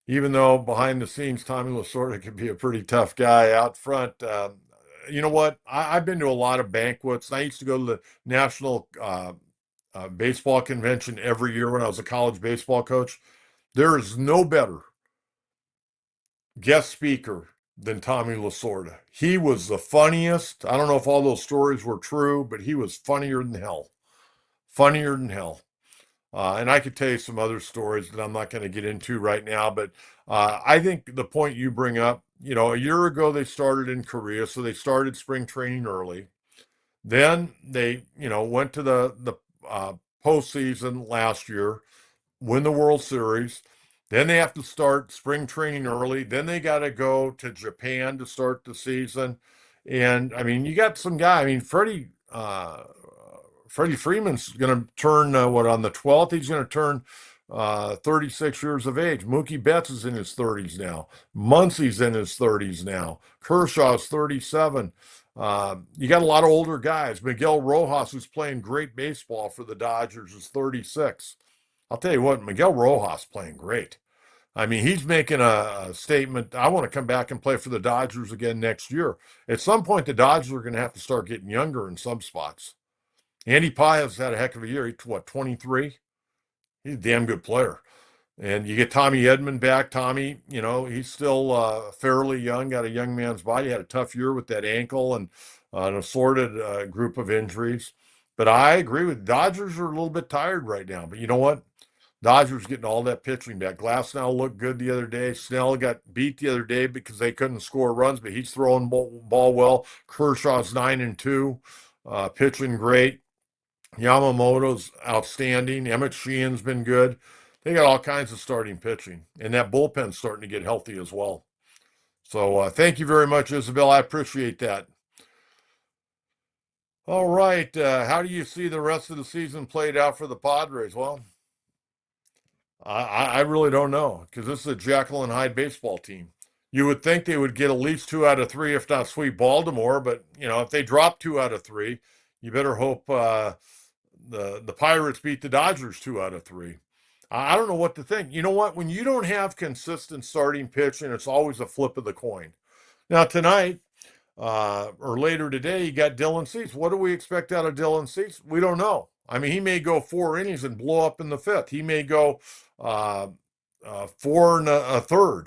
Even though behind the scenes, Tommy Lasorda can be a pretty tough guy out front. You know what? I've been to a lot of banquets. I used to go to the National Baseball Convention every year when I was a college baseball coach. There is no better guest speaker than Tommy Lasorda. He was the funniest. I don't know if all those stories were true, but he was funnier than hell. Funnier than hell. And I could tell you some other stories that I'm not going to get into right now, but I think the point you bring up, a year ago they started in Korea, so they started spring training early. Then they, went to the postseason last year, win the World Series. Then they have to start spring training early. Then they got to go to Japan to start the season. And I mean, you got some guy. I mean, Freddie Freeman's going to turn what on the 12th? He's going to turn 36 years of age. Mookie Betts is in his 30s now. Muncie's in his 30s now. Kershaw's 37. You got a lot of older guys. Miguel Rojas, who's playing great baseball for the Dodgers, is 36. I'll tell you what, Miguel Rojas playing great. I mean, he's making a statement. I want to come back and play for the Dodgers again next year. At some point, the Dodgers are going to have to start getting younger in some spots. Andy Paez had a heck of a year. He's what, 23? He's a damn good player. And you get Tommy Edman back. Tommy, he's still fairly young, got a young man's body. Had a tough year with that ankle and an assorted group of injuries. But I agree with Dodgers are a little bit tired right now. But you know what? Dodgers getting all that pitching back. Glasnow looked good the other day. Snell got beat the other day because they couldn't score runs, but he's throwing ball well. Kershaw's 9-2, pitching great. Yamamoto's outstanding. Emmett Sheehan's been good. They got all kinds of starting pitching, and that bullpen's starting to get healthy as well. So thank you very much, Isabel. I appreciate that. All right. How do you see the rest of the season played out for the Padres? Well, I really don't know because this is a Jekyll and Hyde baseball team. You would think they would get at least 2 out of 3, if not sweep Baltimore, but if they drop 2 out of 3, you better hope the Pirates beat the Dodgers 2 out of 3. I don't know what to think. You know what? When you don't have consistent starting pitching, it's always a flip of the coin. Now tonight or later today, you got Dylan Cease. What do we expect out of Dylan Cease? We don't know. I mean, he may go 4 innings and blow up in the 5th. He may go 4 1/3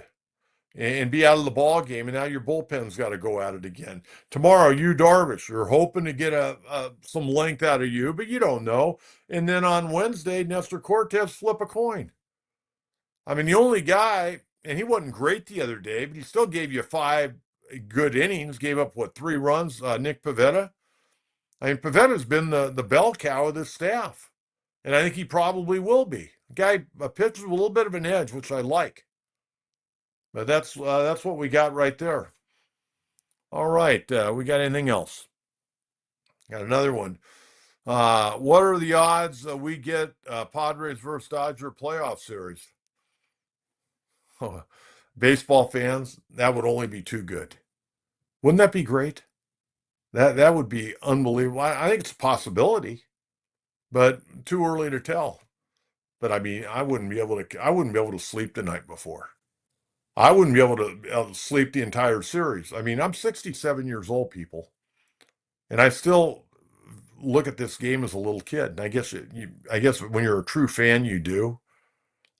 and be out of the ball game, and now your bullpen's got to go at it again. Tomorrow, you Darvish, you're hoping to get some length out of you, but you don't know. And then on Wednesday, Nestor Cortez flip a coin. I mean, the only guy, and he wasn't great the other day, but he still gave you 5 good innings, gave up, 3 runs, Nick Pivetta. I mean, Pavetta's been the bell cow of this staff, and I think he probably will be. Guy pitches with a little bit of an edge, which I like. But that's what we got right there. All right, we got anything else? Got another one. What are the odds we get Padres versus Dodger playoff series? Baseball fans, that would only be too good. Wouldn't that be great? That would be unbelievable. I think it's a possibility, but too early to tell. But I mean, I wouldn't be able to sleep the night before. I wouldn't be able to sleep the entire series. I mean, I'm 67 years old, people, and I still look at this game as a little kid. And I guess when you're a true fan, you do.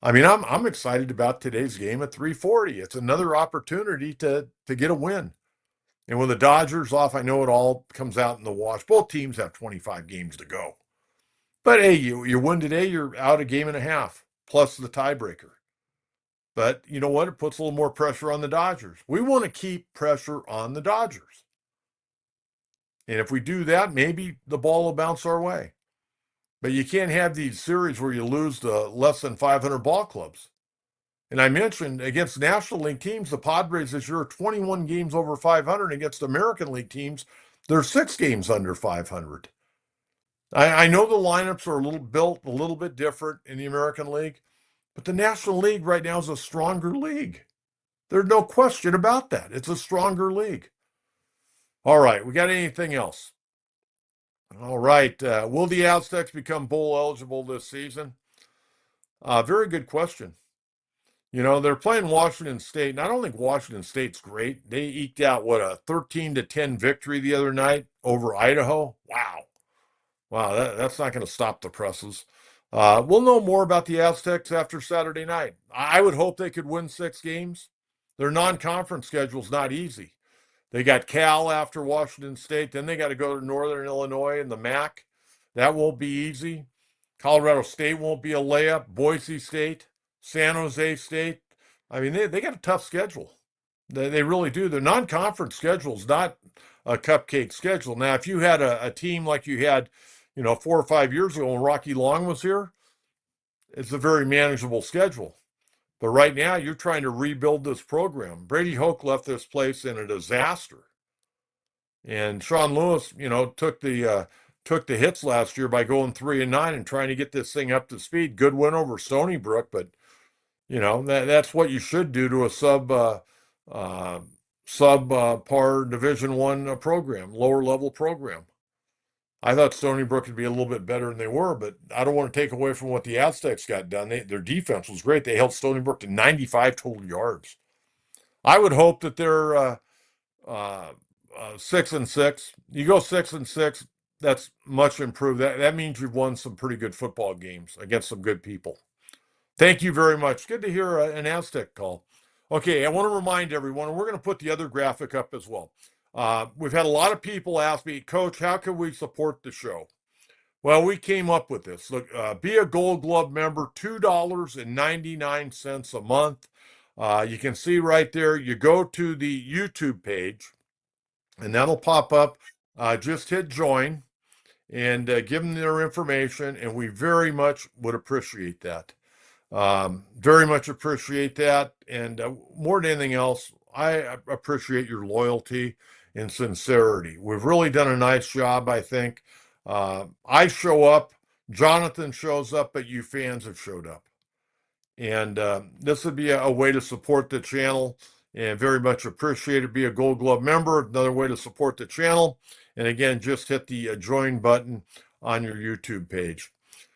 I mean, I'm excited about today's game at 3:40. It's another opportunity to get a win. And when the Dodgers off, I know it all comes out in the wash. Both teams have 25 games to go. But hey, you win today, you're out a game and a half, plus the tiebreaker. But you know what? It puts a little more pressure on the Dodgers. We want to keep pressure on the Dodgers. And if we do that, maybe the ball will bounce our way. But you can't have these series where you lose to less than 500 ball clubs. And I mentioned against National League teams, the Padres this year are 21 games over 500. Against American League teams, they're 6 games under 500. I know the lineups are built a little bit different in the American League, But the National League right now is a stronger league. There's no question about that. It's a stronger league. All right, we got anything else? All right, will the Aztecs become bowl eligible this season? Very good question. You know, they're playing Washington State, and I don't think Washington State's great. They eked out, what, a 13-10 victory the other night over Idaho? Wow. Wow, that's not going to stop the presses. We'll know more about the Aztecs after Saturday night. I would hope they could win 6 games. Their non-conference schedule's not easy. They got Cal after Washington State. Then they got to go to Northern Illinois and the MAC. That won't be easy. Colorado State won't be a layup. Boise State, San Jose State. I mean, they got a tough schedule. They really do. Their non-conference schedule is not a cupcake schedule. Now, if you had a team like you had, 4 or 5 years ago when Rocky Long was here, it's a very manageable schedule. But right now, you're trying to rebuild this program. Brady Hoke left this place in a disaster, and Sean Lewis, took the hits last year by going 3-9 and trying to get this thing up to speed. Good win over Stony Brook, but that's what you should do to a par Division I program, lower level program. I thought Stony Brook would be a little bit better than they were, but I don't want to take away from what the Aztecs got done. Their defense was great. They held Stony Brook to 95 total yards. I would hope that they're 6-6. You go 6-6, that's much improved. That means you've won some pretty good football games against some good people. Thank you very much. Good to hear an Aztec call. Okay, I want to remind everyone, and we're going to put the other graphic up as well. We've had a lot of people ask me, Coach, how can we support the show? Well, we came up with this. Look, be a Gold Glove member, $2.99 a month. You can see right there, you go to the YouTube page, and that'll pop up. Just hit join and give them their information, and we very much would appreciate that. Very much appreciate that. And more than anything else, I appreciate your loyalty and sincerity. We've really done a nice job, I think. I show up, Jonathan shows up, but you fans have showed up. And this would be a way to support the channel and very much appreciate it. Be a Gold Glove member, another way to support the channel. And again, just hit the join button on your YouTube page.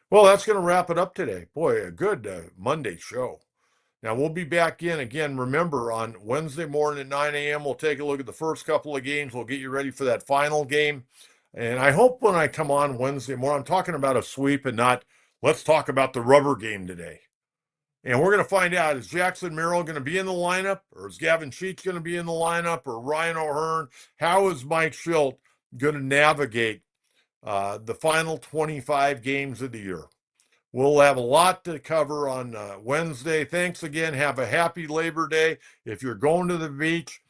Well, that's going to wrap it up today. Boy, a good Monday show. Now, we'll be back in again. Remember, on Wednesday morning at 9 a.m., we'll take a look at the first couple of games. We'll get you ready for that final game. And I hope when I come on Wednesday morning, I'm talking about a sweep and not, let's talk about the rubber game today. And we're going to find out, is Jackson Merrill going to be in the lineup, or is Gavin Sheets going to be in the lineup, or Ryan O'Hearn? How is Mike Schilt going to navigate the final 25 games of the year? We'll have a lot to cover on Wednesday. Thanks again. Have a happy Labor Day. If you're going to the beach,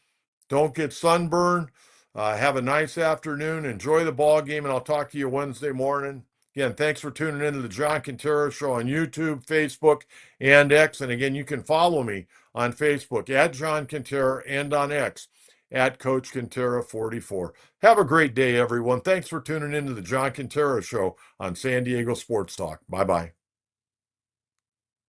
don't get sunburned. Have a nice afternoon. Enjoy the ball game, and I'll talk to you Wednesday morning. Again, thanks for tuning into the John Kentera Show on YouTube, Facebook, and X. And again, you can follow me on Facebook at John Kentera and on X at Coach Kentera 44. Have a great day, everyone. Thanks for tuning into the John Kentera Show on San Diego Sports Talk. Bye-bye.